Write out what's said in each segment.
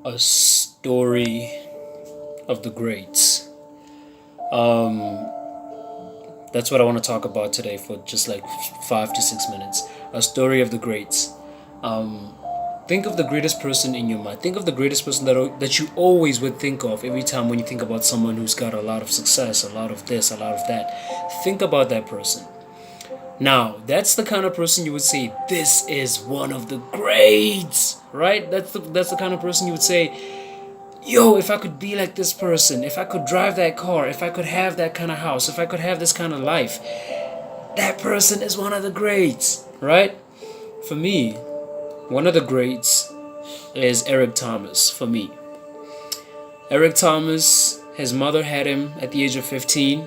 A story of the greats. Um, that's what I want to talk about today for just like 5 to 6 minutes. A story of the greats. Um, think of the greatest person in your mind. Think of the greatest person that you always would think of every time when you think about someone who's got a lot of success, a lot of this, a lot of that. Think about that person. Now, that's the kind of person you would say, this is one of the greats, right? That's the kind of person you would say, yo, if I could be like this person, if I could drive that car, if I could have that kind of house, if I could have this kind of life, that person is one of the greats, right? For me, one of the greats is Eric Thomas. For me, Eric Thomas, his mother had him at the age of 15.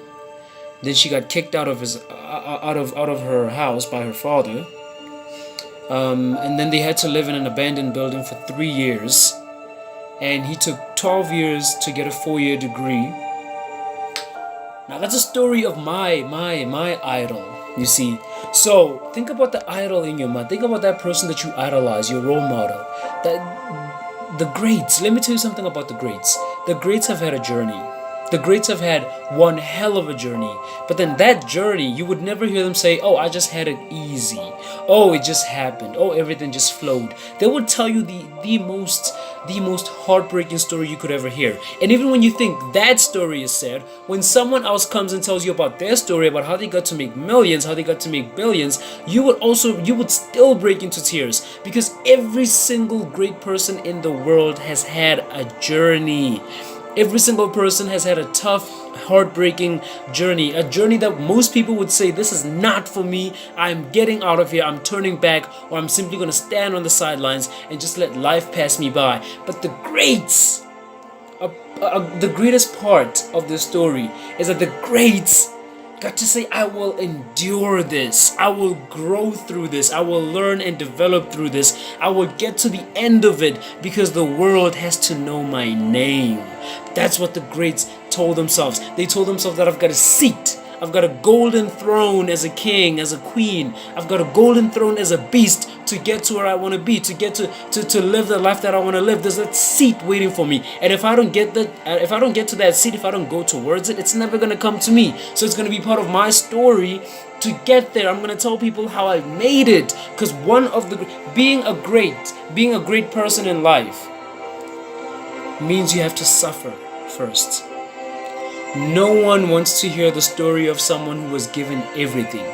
Then she got kicked out of her house by her father. And then they had to live in an abandoned building for 3 years. And he took 12 years to get a 4-year degree. Now that's a story of my idol, you see. So think about the idol in your mind. Think about that person that you idolize, your role model. That the greats. Let me tell you something about the greats. The greats have had a journey. The greats have had one hell of a journey. But then that journey, you would never hear them say, oh, I just had it easy. Oh, it just happened. Oh, everything just flowed. They would tell you the most heartbreaking story you could ever hear. And even when you think that story is sad, when someone else comes and tells you about their story, about how they got to make millions, how they got to make billions, you would still break into tears, because every single great person in the world has had a journey. Every single person has had a tough, heartbreaking journey. A journey that most people would say, this is not for me. I'm getting out of here. I'm turning back, or I'm simply going to stand on the sidelines and just let life pass me by. But the greats, the greatest part of the story is that the greats got to say, I will endure this. I will grow through this. I will learn and develop through this. I will get to the end of it because the world has to know my name. That's what the greats told themselves. They told themselves that I've got a seat. I've got a golden throne as a king, as a queen. I've got a golden throne as a beast to get to where I want to be, to get to live the life that I want to live. There's that seat waiting for me. And if I don't get to that seat, if I don't go towards it, it's never going to come to me. So it's going to be part of my story to get there. I'm going to tell people how I made it, because being a great person in life means you have to suffer first. No one wants to hear the story of someone who was given everything.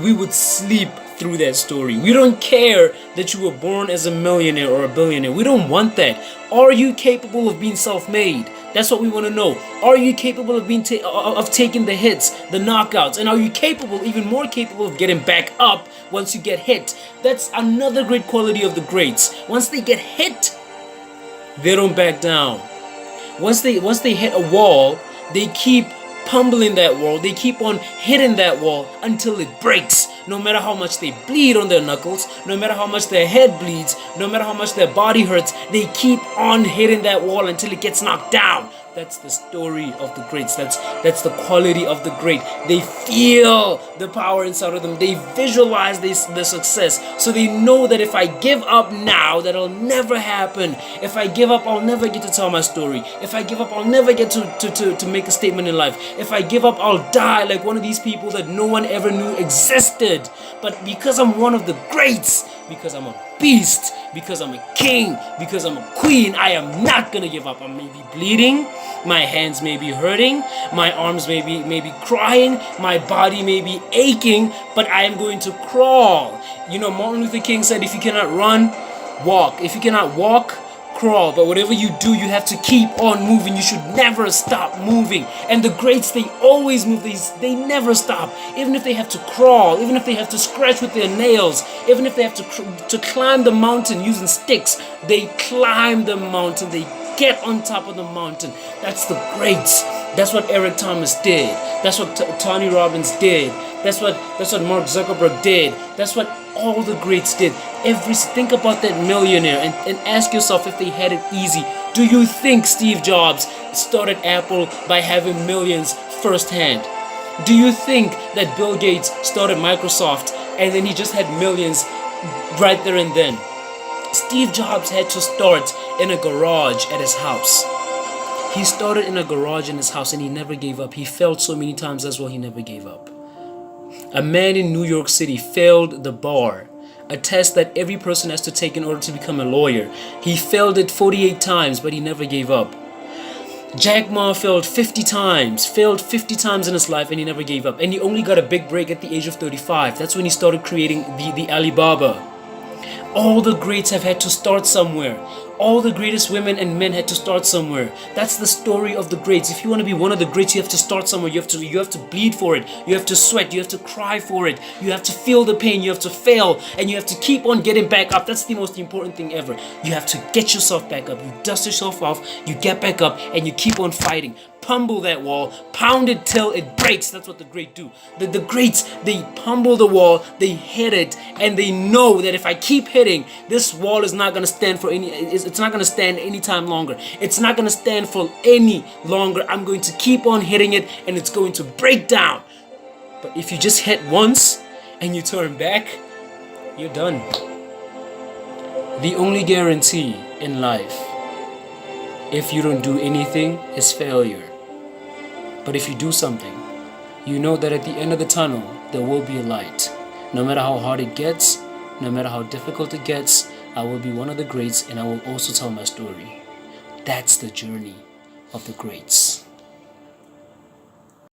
We would sleep through that story. We don't care that you were born as a millionaire or a billionaire. We don't want that. Are you capable of being self-made? That's what we want to know. Are you capable of of taking the hits, the knockouts? And are you even more capable of getting back up once you get hit? That's another great quality of the greats. Once they get hit, they don't back down. Once they hit a wall, they keep pummering that wall. They keep on hitting that wall until it breaks. No matter how much they bleed on their knuckles, no matter how much their head bleeds, no matter how much their body hurts, they keep on hitting that wall until it gets knocked down. That's the story of the greats. That's the quality of the great. They feel the power inside of them. They visualize the success. So they know that if I give up now, that'll never happen. If I give up, I'll never get to tell my story. If I give up, I'll never get to make a statement in life. If I give up, I'll die like one of these people that no one ever knew existed. But because I'm one of the greats, because I'm a beast, because I'm a king, because I'm a queen, I am not gonna give up. I may be bleeding, my hands may be hurting, my arms may be crying, my body may be aching, but I am going to crawl. You know, Martin Luther King said, if you cannot run, walk. If you cannot walk, crawl. But whatever you do, you have to keep on moving. You should never stop moving. And the greats, they always move. They never stop. Even if they have to crawl, even if they have to scratch with their nails, even if they have to climb the mountain using sticks, they climb the mountain. They get on top of the mountain. That's the greats. That's what Eric Thomas did. That's what Tony Robbins did. That's what Mark Zuckerberg did. That's what all the greats did. Think about that millionaire and ask yourself if they had it easy. Do you think Steve Jobs started Apple by having millions firsthand? Do you think that Bill Gates started Microsoft and then he just had millions right there and then? Steve Jobs had to start in a garage at his house. He started in a garage in his house and he never gave up. He failed so many times as well, he never gave up. A man in New York City failed the bar, a test that every person has to take in order to become a lawyer. He failed it 48 times, but he never gave up. Jack Ma failed 50 times in his life, and he never gave up. And he only got a big break at the age of 35. That's when he started creating the Alibaba. All the greats have had to start somewhere. All the greatest women and men had to start somewhere. That's the story of the greats. If you want to be one of the greats, you have to start somewhere. You have to bleed for it. You have to sweat. You have to cry for it. You have to feel the pain. You have to fail, and you have to keep on getting back up. That's the most important thing ever. You have to get yourself back up. You dust yourself off. You get back up, and you keep on fighting. Pummel that wall, pound it till it breaks. That's what the great do. The greats, they pummel the wall, they hit it, and they know that if I keep hitting, this wall is not gonna stand for it's not gonna stand any time longer. It's not gonna stand for any longer. I'm going to keep on hitting it, and it's going to break down. But if you just hit once and you turn back, you're done. The only guarantee in life, if you don't do anything, is failure. But if you do something, you know that at the end of the tunnel, there will be a light. No matter how hard it gets, no matter how difficult it gets, I will be one of the greats, and I will also tell my story. That's the journey of the greats.